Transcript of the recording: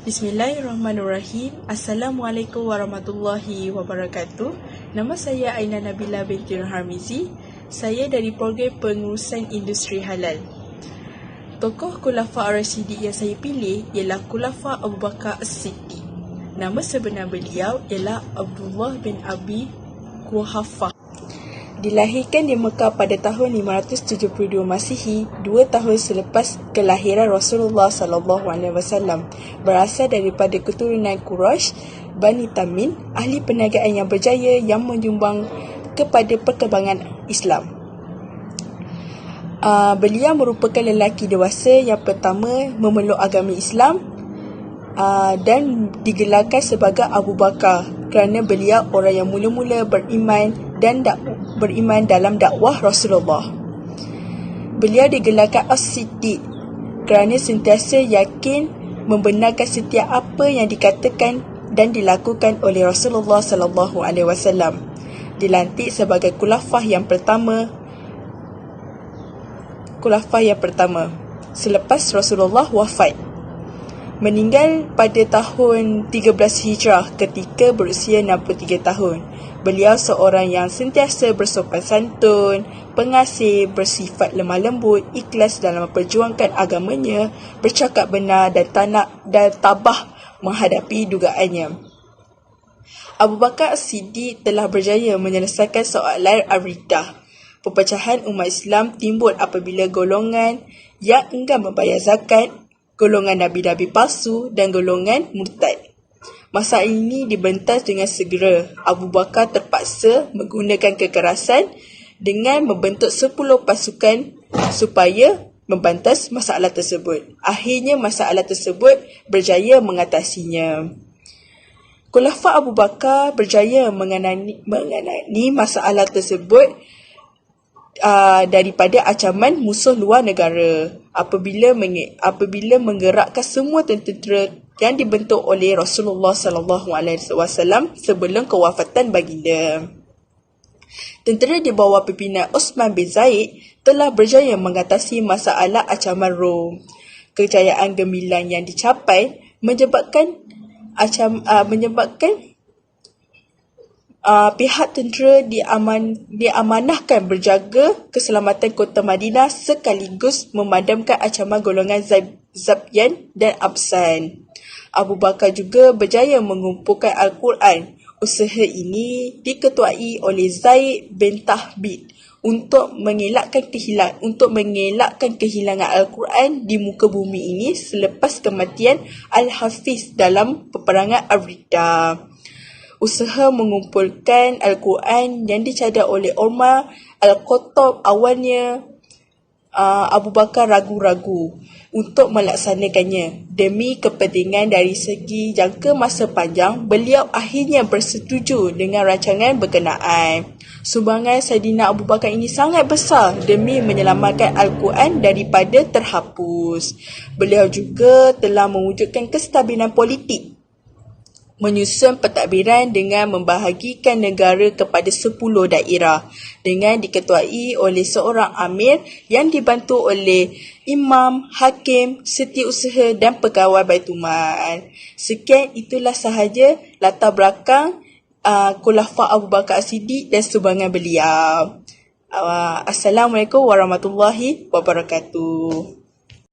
Bismillahirrahmanirrahim. Assalamualaikum warahmatullahi wabarakatuh. Nama saya Aina Nabila binti Harmizi. Saya dari program pengurusan industri halal. Tokoh Khulafa Ar-Rasyidin yang saya pilih ialah Khulafa Abu Bakar As-Siddiq. Nama sebenar beliau ialah Abdullah bin Abi Quhafah. Dilahirkan di Mekah pada tahun 572 Masihi, 2 tahun selepas kelahiran Rasulullah SAW. Berasal daripada keturunan Quraisy, Bani Tamim, ahli perniagaan yang berjaya yang menyumbang kepada perkembangan Islam. Beliau merupakan lelaki dewasa yang pertama memeluk agama Islam dan digelarkan sebagai Abu Bakar kerana beliau orang yang mula-mula beriman dalam dakwah Rasulullah. Beliau digelarkan As-Siddiq kerana sentiasa yakin membenarkan setiap apa yang dikatakan dan dilakukan oleh Rasulullah SAW. Dilantik sebagai khulafah yang pertama selepas Rasulullah wafat. Meninggal pada tahun 13 Hijrah ketika berusia 63 tahun. Beliau seorang yang sentiasa bersopan santun, pengasih, bersifat lemah lembut, ikhlas dalam memperjuangkan agamanya, bercakap benar dan tabah menghadapi dugaannya. Abu Bakar As-Siddiq telah berjaya menyelesaikan soalan ar-riddah. Perpecahan umat Islam timbul apabila golongan yang enggan membayar zakat, golongan nabi-nabi palsu dan golongan murtad. Masalah ini dibentas dengan segera. Abu Bakar terpaksa menggunakan kekerasan dengan membentuk 10 pasukan supaya membantas masalah tersebut. Akhirnya masalah tersebut berjaya mengatasinya. Khulafa Abu Bakar berjaya mengenani masalah tersebut daripada ancaman musuh luar negara apabila menggerakkan semua tentera yang dibentuk oleh Rasulullah SAW sebelum kewafatan baginda. Tentera di bawah pimpinan Uthman bin Zaid telah berjaya mengatasi masalah ancaman Rom. Kejayaan gemilang yang dicapai menyebabkan pihak tentera diamanahkan berjaga keselamatan kota Madinah sekaligus memadamkan ancaman golongan Zabyan dan Absan. Abu Bakar juga berjaya mengumpulkan Al-Quran. Usaha ini diketuai oleh Zaid bin Thabit untuk mengelakkan kehilangan Al-Quran di muka bumi ini selepas kematian Al-Hafiz dalam peperangan Ar-Riddah. Usaha mengumpulkan Al-Quran yang dicadar oleh Umar Al-Khattab awalnya Abu Bakar ragu-ragu untuk melaksanakannya. Demi kepentingan dari segi jangka masa panjang, beliau akhirnya bersetuju dengan rancangan berkenaan. Sumbangan Saidina Abu Bakar ini sangat besar demi menyelamatkan Al-Quran daripada terhapus. Beliau juga telah mewujudkan kestabilan politik, menyusun pentadbiran dengan membahagikan negara kepada 10 daerah dengan diketuai oleh seorang amir yang dibantu oleh imam, hakim, setiausaha dan pegawai Baitul Mal. Sekian itulah sahaja latar belakang Khulafa Abu Bakar As-Siddiq dan sumbangan beliau. Assalamualaikum warahmatullahi wabarakatuh.